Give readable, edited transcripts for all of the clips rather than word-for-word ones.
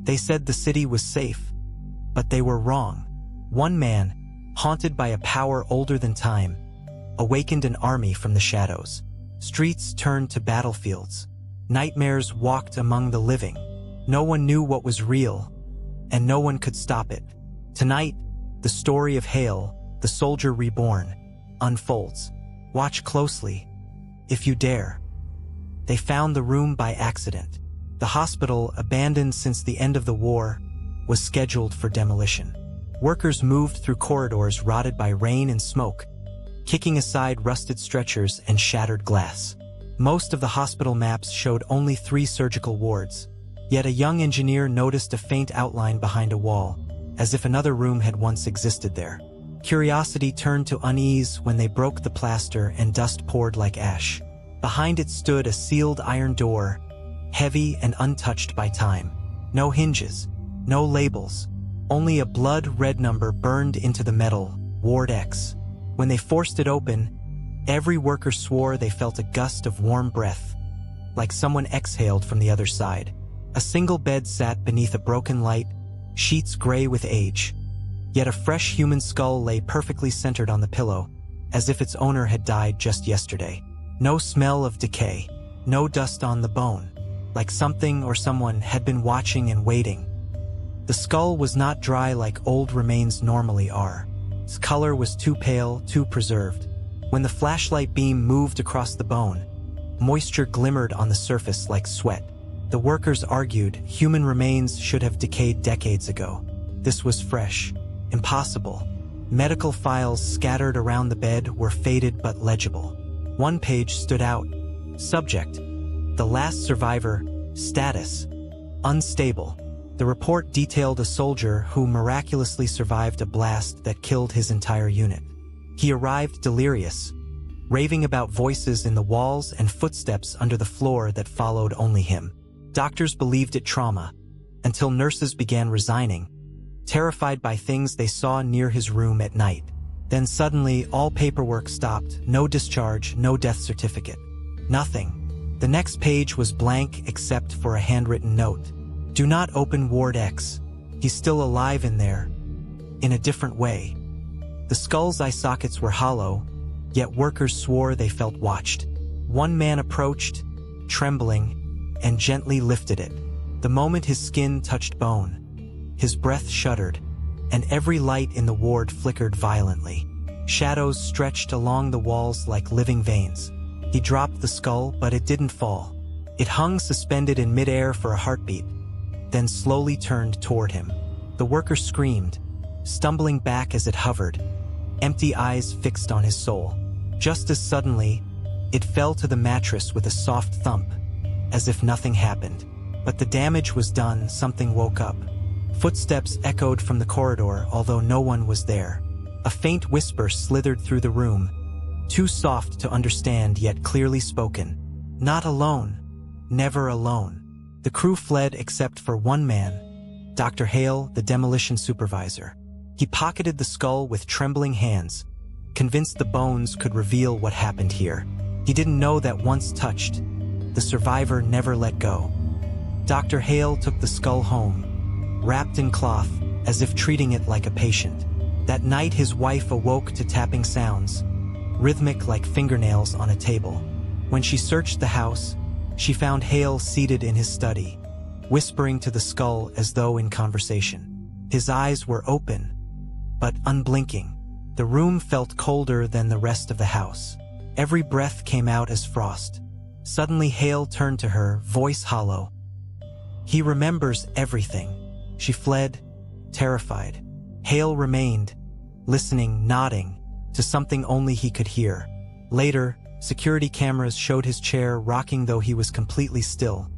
They said the city was safe, but they were wrong. One man, haunted by a power older than time, awakened an army from the shadows. Streets turned to battlefields. Nightmares walked among the living. No one knew what was real, and no one could stop it. Tonight, the story of Hale, the soldier reborn, unfolds. Watch closely, if you dare. They found the room by accident. The hospital, abandoned since the end of the war, was scheduled for demolition. Workers moved through corridors rotted by rain and smoke, kicking aside rusted stretchers and shattered glass. Most of the hospital maps showed only 3 surgical wards, yet a young engineer noticed a faint outline behind a wall, as if another room had once existed there. Curiosity turned to unease when they broke the plaster and dust poured like ash. Behind it stood a sealed iron door, heavy and untouched by time. No hinges, no labels, only a blood-red number burned into the metal, Ward X. When they forced it open, every worker swore they felt a gust of warm breath, like someone exhaled from the other side. A single bed sat beneath a broken light, sheets gray with age. Yet a fresh human skull lay perfectly centered on the pillow, as if its owner had died just yesterday. No smell of decay, no dust on the bone, like something or someone had been watching and waiting. The skull was not dry like old remains normally are. Its color was too pale, too preserved. When the flashlight beam moved across the bone, moisture glimmered on the surface like sweat. The workers argued human remains should have decayed decades ago. This was fresh. Impossible. Medical files scattered around the bed were faded but legible. One page stood out. Subject: the last survivor. Status: unstable. The report detailed a soldier who miraculously survived a blast that killed his entire unit. He arrived delirious, raving about voices in the walls and footsteps under the floor that followed only him. Doctors believed it trauma, until nurses began resigning, terrified by things they saw near his room at night. Then suddenly, all paperwork stopped, no discharge, no death certificate. Nothing. The next page was blank except for a handwritten note. Do not open Ward X. He's still alive in there, in a different way. The skull's eye sockets were hollow, yet workers swore they felt watched. One man approached, trembling, and gently lifted it. The moment his skin touched bone, his breath shuddered, and every light in the ward flickered violently. Shadows stretched along the walls like living veins. He dropped the skull, but it didn't fall. It hung suspended in midair for a heartbeat, then slowly turned toward him. The worker screamed, stumbling back as it hovered, empty eyes fixed on his soul. Just as suddenly, it fell to the mattress with a soft thump, as if nothing happened. But the damage was done. Something woke up. Footsteps echoed from the corridor, although no one was there. A faint whisper slithered through the room, too soft to understand yet clearly spoken. Not alone. Never alone. The crew fled except for one man, Dr. Hale, the demolition supervisor. He pocketed the skull with trembling hands, convinced the bones could reveal what happened here. He didn't know that once touched, the survivor never let go. Dr. Hale took the skull home, wrapped in cloth, as if treating it like a patient. That night his wife awoke to tapping sounds, rhythmic like fingernails on a table. When she searched the house, she found Hale seated in his study, whispering to the skull as though in conversation. His eyes were open, but unblinking. The room felt colder than the rest of the house. Every breath came out as frost. Suddenly Hale turned to her, voice hollow. He remembers everything. She fled, terrified. Hale remained, listening, nodding, to something only he could hear. Later, security cameras showed his chair rocking though he was completely still,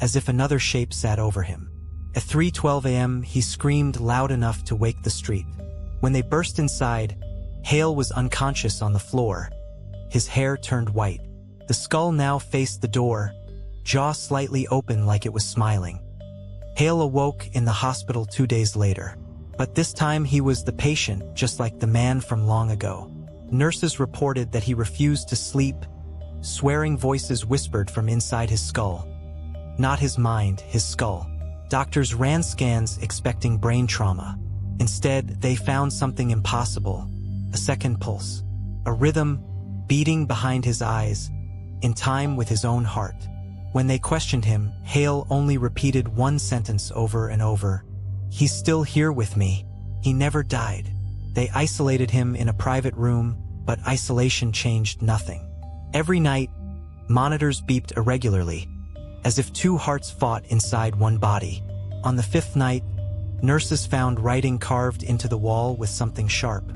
as if another shape sat over him. At 3:12 a.m., he screamed loud enough to wake the street. When they burst inside, Hale was unconscious on the floor. His hair turned white. The skull now faced the door, jaw slightly open like it was smiling. Hale awoke in the hospital 2 days later. But this time he was the patient, just like the man from long ago. Nurses reported that he refused to sleep. Swearing voices whispered from inside his skull. Not his mind, his skull. Doctors ran scans expecting brain trauma. Instead, they found something impossible: a second pulse, a rhythm beating behind his eyes, in time with his own heart. When they questioned him, Hale only repeated one sentence over and over: "He's still here with me. He never died." They isolated him in a private room, but isolation changed nothing. Every night, monitors beeped irregularly, as if two hearts fought inside one body. On the fifth night, nurses found writing carved into the wall with something sharp: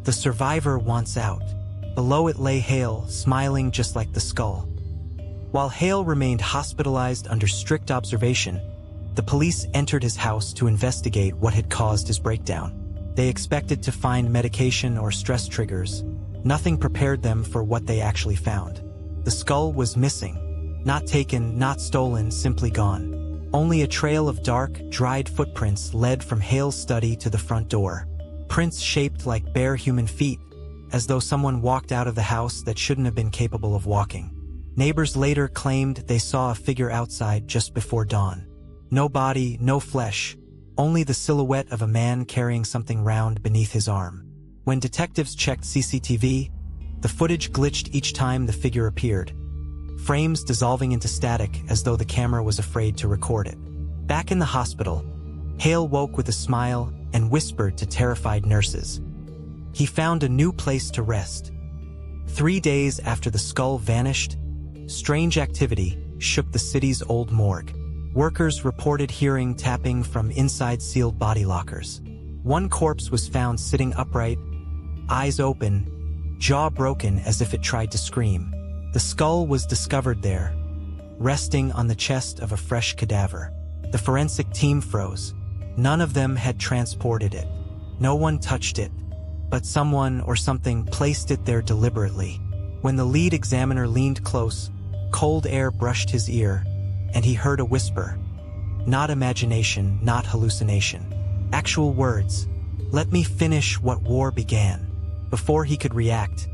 "The survivor wants out." Below it lay Hale, smiling just like the skull. While Hale remained hospitalized under strict observation, the police entered his house to investigate what had caused his breakdown. They expected to find medication or stress triggers. Nothing prepared them for what they actually found. The skull was missing. Not taken, not stolen, simply gone. Only a trail of dark, dried footprints led from Hale's study to the front door. Prints shaped like bare human feet, as though someone walked out of the house that shouldn't have been capable of walking. Neighbors later claimed they saw a figure outside just before dawn. No body, no flesh, only the silhouette of a man carrying something round beneath his arm. When detectives checked CCTV, the footage glitched each time the figure appeared, frames dissolving into static as though the camera was afraid to record it. Back in the hospital, Hale woke with a smile and whispered to terrified nurses. He found a new place to rest. 3 days after the skull vanished, strange activity shook the city's old morgue. Workers reported hearing tapping from inside sealed body lockers. One corpse was found sitting upright, eyes open, jaw broken as if it tried to scream. The skull was discovered there, resting on the chest of a fresh cadaver. The forensic team froze. None of them had transported it. No one touched it, but someone or something placed it there deliberately. When the lead examiner leaned close, cold air brushed his ear, and he heard a whisper. Not imagination, not hallucination. Actual words. "Let me finish what war began." Before he could react,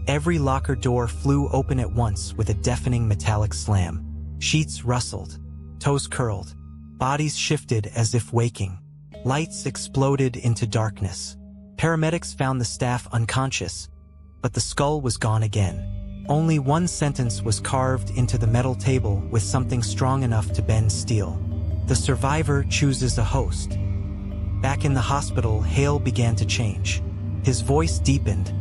every locker door flew open at once with a deafening metallic slam. Sheets rustled, toes curled, bodies shifted as if waking. Lights exploded into darkness. Paramedics found the staff unconscious, but the skull was gone again. Only one sentence was carved into the metal table with something strong enough to bend steel. "The survivor chooses a host." Back in the hospital, Hale began to change. His voice deepened,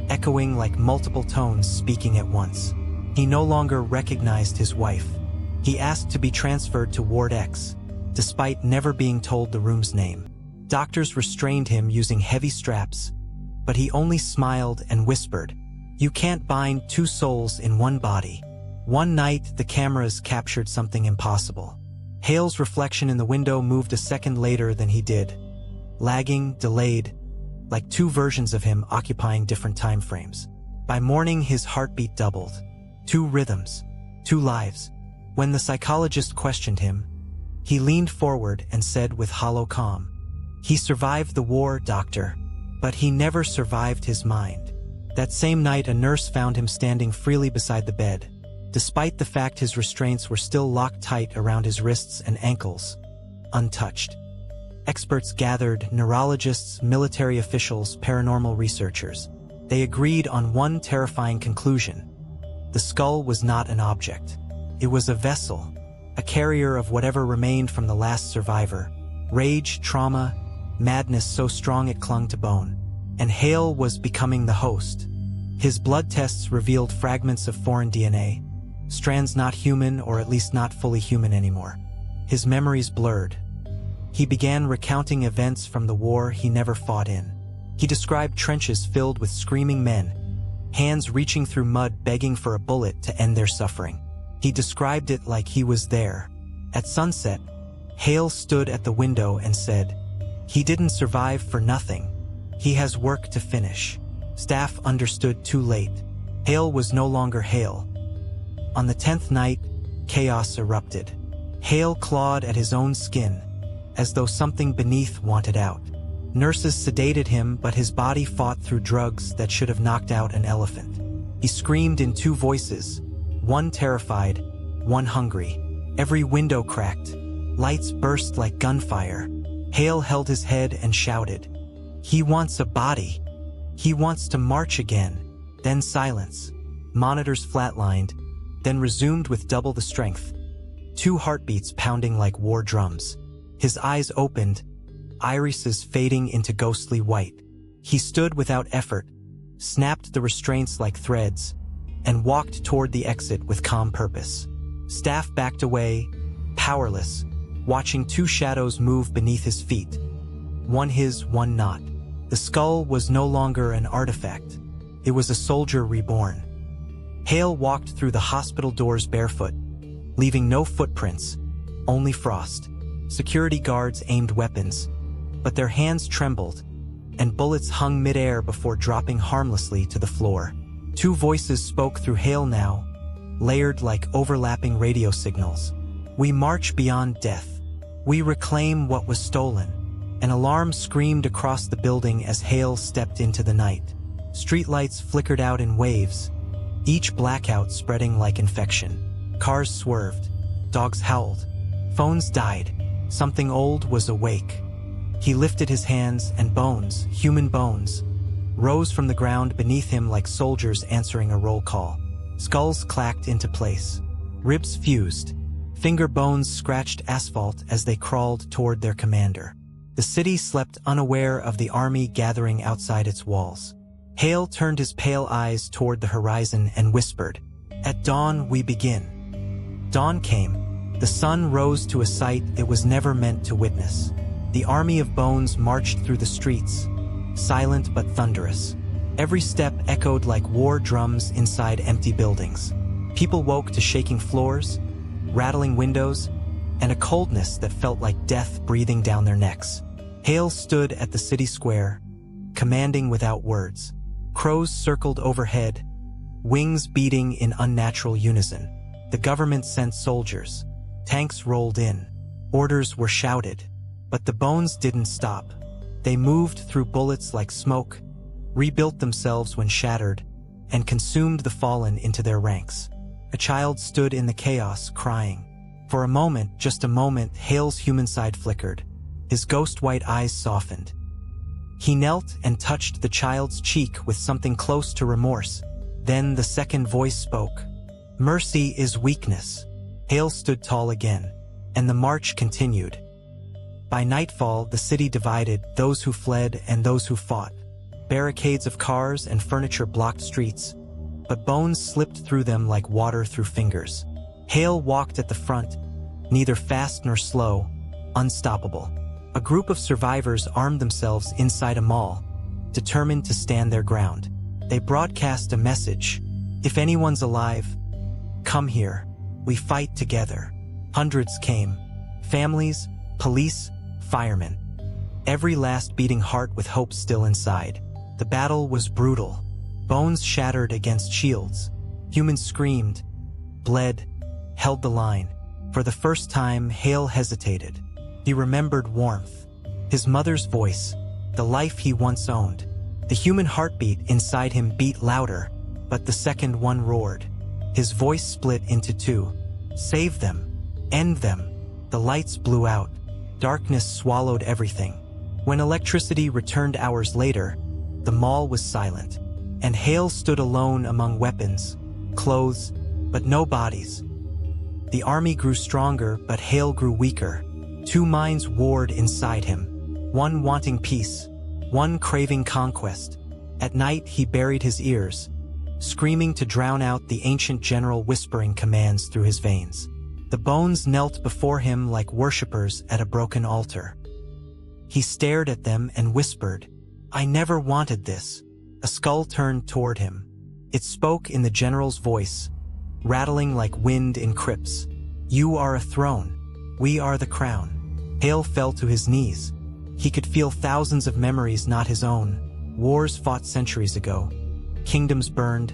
echoing like multiple tones speaking at once. He no longer recognized his wife. He asked to be transferred to Ward X, despite never being told the room's name. Doctors restrained him using heavy straps, but he only smiled and whispered, "You can't bind two souls in one body." One night, the cameras captured something impossible. Hale's reflection in the window moved a second later than he did, lagging, delayed, like two versions of him occupying different time frames. By morning, his heartbeat doubled. 2 rhythms, 2 lives. When the psychologist questioned him, he leaned forward and said with hollow calm, "He survived the war, doctor, but he never survived his mind." That same night, a nurse found him standing freely beside the bed, despite the fact his restraints were still locked tight around his wrists and ankles, untouched. Experts gathered: neurologists, military officials, paranormal researchers. They agreed on one terrifying conclusion. The skull was not an object. It was a vessel, a carrier of whatever remained from the last survivor. Rage, trauma, madness so strong it clung to bone. And Hale was becoming the host. His blood tests revealed fragments of foreign DNA, strands not human, or at least not fully human anymore. His memories blurred. He began recounting events from the war he never fought in. He described trenches filled with screaming men, hands reaching through mud begging for a bullet to end their suffering. He described it like he was there. At sunset, Hale stood at the window and said, "He didn't survive for nothing. He has work to finish." Staff understood too late. Hale was no longer Hale. On the 10th night, chaos erupted. Hale clawed at his own skin, as though something beneath wanted out. Nurses sedated him, but his body fought through drugs that should have knocked out an elephant. He screamed in 2 voices, one terrified, one hungry. Every window cracked, Lights burst like gunfire. Hale held his head and shouted, "He wants a body. He wants to march again." Then silence. Monitors flatlined, then resumed with double the strength. 2 heartbeats pounding like war drums. His eyes opened, irises fading into ghostly white. He stood without effort, snapped the restraints like threads, and walked toward the exit with calm purpose. Staff backed away, powerless, watching 2 shadows move beneath his feet. One his, one not. The skull was no longer an artifact. It was a soldier reborn. Hale walked through the hospital doors barefoot, leaving no footprints, only frost. Security guards aimed weapons, but their hands trembled, and bullets hung midair before dropping harmlessly to the floor. 2 voices spoke through Hale now, layered like overlapping radio signals. "We march beyond death. We reclaim what was stolen." An alarm screamed across the building as Hale stepped into the night. Streetlights flickered out in waves, each blackout spreading like infection. Cars swerved, dogs howled, phones died. Something old was awake. He lifted his hands, and bones, human bones, rose from the ground beneath him like soldiers answering a roll call. Skulls clacked into place. Ribs fused. Finger bones scratched asphalt as they crawled toward their commander. The city slept unaware of the army gathering outside its walls. Hale turned his pale eyes toward the horizon and whispered, "At dawn we begin." Dawn came. The sun rose to a sight it was never meant to witness. The army of bones marched through the streets, silent but thunderous. Every step echoed like war drums inside empty buildings. People woke to shaking floors, rattling windows, and a coldness that felt like death breathing down their necks. Hale stood at the city square, commanding without words. Crows circled overhead, wings beating in unnatural unison. The government sent soldiers. Tanks rolled in. Orders were shouted. But the bones didn't stop. They moved through bullets like smoke, rebuilt themselves when shattered, and consumed the fallen into their ranks. A child stood in the chaos, crying. For a moment, just a moment, Hale's human side flickered. His ghost-white eyes softened. He knelt and touched the child's cheek with something close to remorse. Then the second voice spoke. "Mercy is weakness." Hale stood tall again, and the march continued. By nightfall, the city divided, those who fled and those who fought. Barricades of cars and furniture blocked streets, but bones slipped through them like water through fingers. Hale walked at the front, neither fast nor slow, unstoppable. A group of survivors armed themselves inside a mall, determined to stand their ground. They broadcast a message. "If anyone's alive, come here. We fight together." Hundreds came. Families, police, firemen. Every last beating heart with hope still inside. The battle was brutal. Bones shattered against shields. Humans screamed, bled, held the line. For the first time, Hale hesitated. He remembered warmth. His mother's voice, the life he once owned. The human heartbeat inside him beat louder, but the second one roared. His voice split into 2. Save them. End them. The lights blew out. Darkness swallowed everything. When electricity returned hours later, the mall was silent, and Hale stood alone among weapons, clothes, but no bodies. The army grew stronger, but Hale grew weaker. 2 minds warred inside him, one wanting peace, one craving conquest. At night he buried his ears, screaming to drown out the ancient general whispering commands through his veins. The bones knelt before him like worshippers at a broken altar. He stared at them and whispered, "I never wanted this." A skull turned toward him. It spoke in the general's voice, rattling like wind in crypts. "You are a throne. We are the crown." Hale fell to his knees. He could feel thousands of memories not his own. Wars fought centuries ago. Kingdoms burned,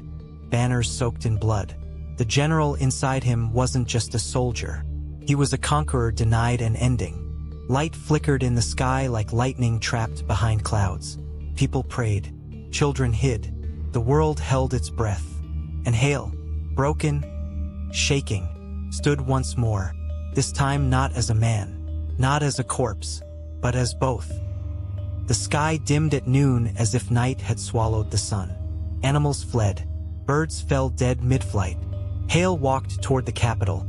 banners soaked in blood. The general inside him wasn't just a soldier. He was a conqueror denied an ending. Light flickered in the sky like lightning trapped behind clouds. People prayed. Children hid. The world held its breath. And Hale, broken, shaking, stood once more, this time not as a man, not as a corpse, but as both. The sky dimmed at noon as if night had swallowed the sun. Animals fled. Birds fell dead mid-flight. Hale walked toward the capital,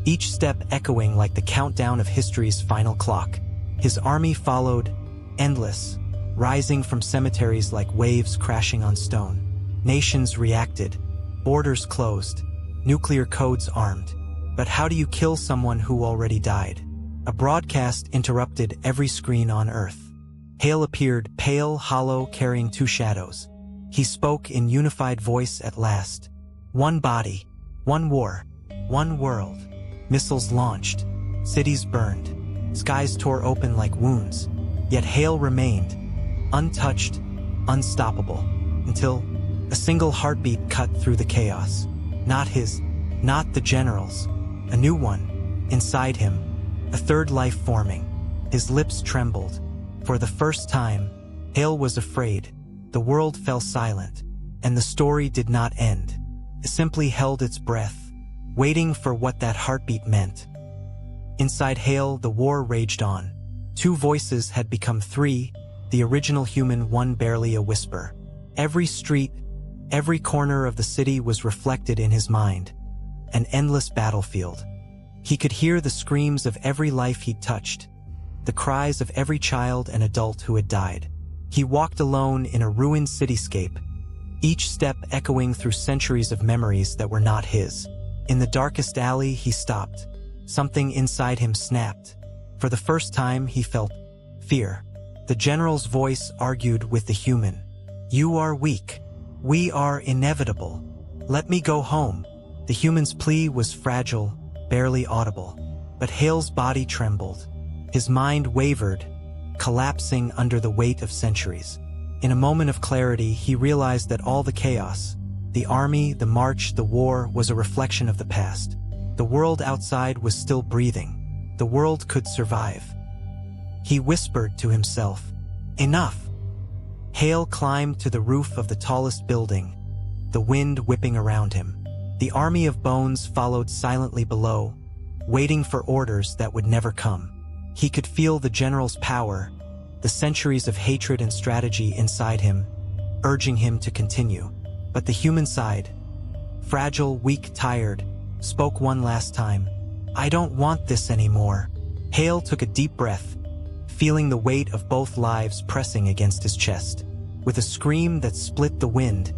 each step echoing like the countdown of history's final clock. His army followed, endless, rising from cemeteries like waves crashing on stone. Nations reacted, borders closed, nuclear codes armed. But how do you kill someone who already died? A broadcast interrupted every screen on Earth. Hale appeared, pale, hollow, carrying two shadows. He spoke in unified voice at last. One body, one war, one world. Missiles launched, cities burned, skies tore open like wounds. Yet Hale remained, untouched, unstoppable, until a single heartbeat cut through the chaos. Not his, not the general's. A new one, inside him, a third life forming. His lips trembled. For the first time, Hale was afraid. The world fell silent, and the story did not end. It simply held its breath, waiting for what that heartbeat meant. Inside Hale, the war raged on. Two voices had become three, the original human, one barely a whisper. Every street, every corner of the city was reflected in his mind. An endless battlefield. He could hear the screams of every life he'd touched, the cries of every child and adult who had died. He walked alone in a ruined cityscape, each step echoing through centuries of memories that were not his. In the darkest alley, he stopped. Something inside him snapped. For the first time, he felt fear. The general's voice argued with the human. "You are weak. We are inevitable. Let me go home." The human's plea was fragile, barely audible. But Hale's body trembled. His mind wavered, collapsing under the weight of centuries. In a moment of clarity, he realized that all the chaos, the army, the march, the war, was a reflection of the past. The world outside was still breathing. The world could survive. He whispered to himself, "Enough." Hale climbed to the roof of the tallest building, the wind whipping around him. The army of bones followed silently below, waiting for orders that would never come. He could feel the general's power, the centuries of hatred and strategy inside him, urging him to continue. But the human side, fragile, weak, tired, spoke one last time. "I don't want this anymore." Hale took a deep breath, feeling the weight of both lives pressing against his chest. With a scream that split the wind,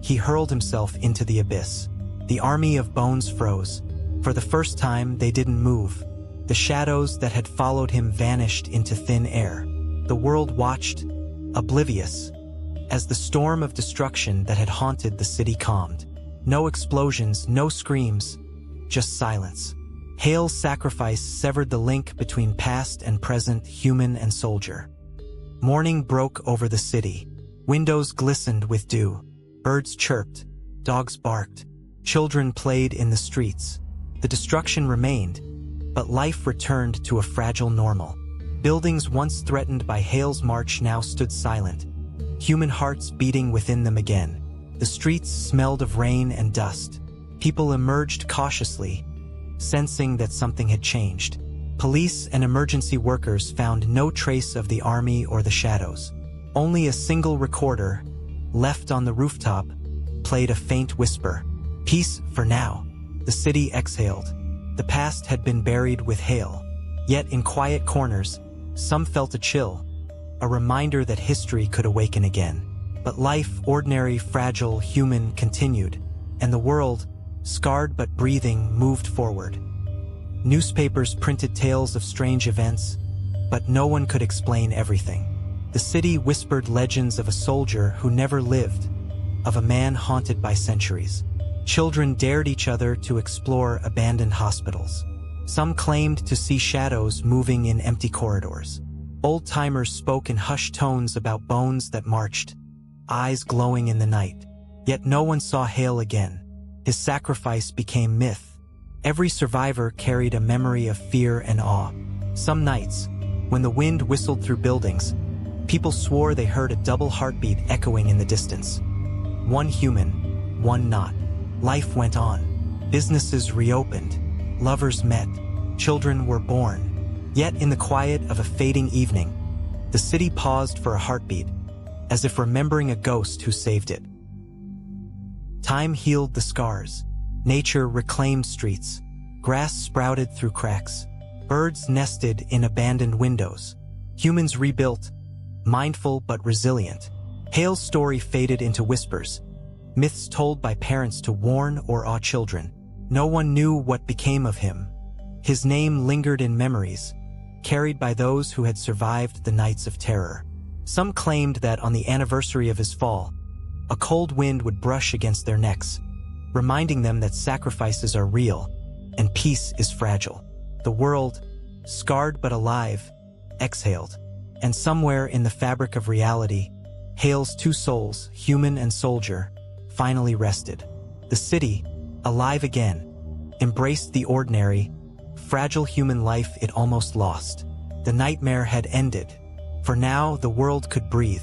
he hurled himself into the abyss. The army of bones froze. For the first time, they didn't move. The shadows that had followed him vanished into thin air. The world watched, oblivious, as the storm of destruction that had haunted the city calmed. No explosions, no screams, just silence. Hale's sacrifice severed the link between past and present, human and soldier. Morning broke over the city. Windows glistened with dew. Birds chirped, dogs barked, children played in the streets. The destruction remained, but life returned to a fragile normal. Buildings once threatened by Hale's march now stood silent, human hearts beating within them again. The streets smelled of rain and dust. People emerged cautiously, sensing that something had changed. Police and emergency workers found no trace of the army or the shadows. Only a single recorder, left on the rooftop, played a faint whisper. "Peace for now." The city exhaled. The past had been buried with Hale. Yet in quiet corners, some felt a chill, a reminder that history could awaken again. But life, ordinary, fragile, human, continued, and the world, scarred but breathing, moved forward. Newspapers printed tales of strange events, but no one could explain everything. The city whispered legends of a soldier who never lived, of a man haunted by centuries. Children dared each other to explore abandoned hospitals. Some claimed to see shadows moving in empty corridors. Old-timers spoke in hushed tones about bones that marched, eyes glowing in the night. Yet no one saw Hale again. His sacrifice became myth. Every survivor carried a memory of fear and awe. Some nights, when the wind whistled through buildings, people swore they heard a double heartbeat echoing in the distance. One human, one not. Life went on. Businesses reopened. Lovers met. Children were born. Yet in the quiet of a fading evening, the city paused for a heartbeat, as if remembering a ghost who saved it. Time healed the scars. Nature reclaimed streets. Grass sprouted through cracks. Birds nested in abandoned windows. Humans rebuilt, mindful but resilient. Hale's story faded into whispers, myths told by parents to warn or awe children. No one knew what became of him. His name lingered in memories, carried by those who had survived the nights of terror. Some claimed that on the anniversary of his fall, a cold wind would brush against their necks, reminding them that sacrifices are real and peace is fragile. The world, scarred but alive, exhaled, and somewhere in the fabric of reality, Hale's two souls, human and soldier, finally rested. The city, alive again, embraced the ordinary, fragile human life it almost lost. The nightmare had ended, for now the world could breathe.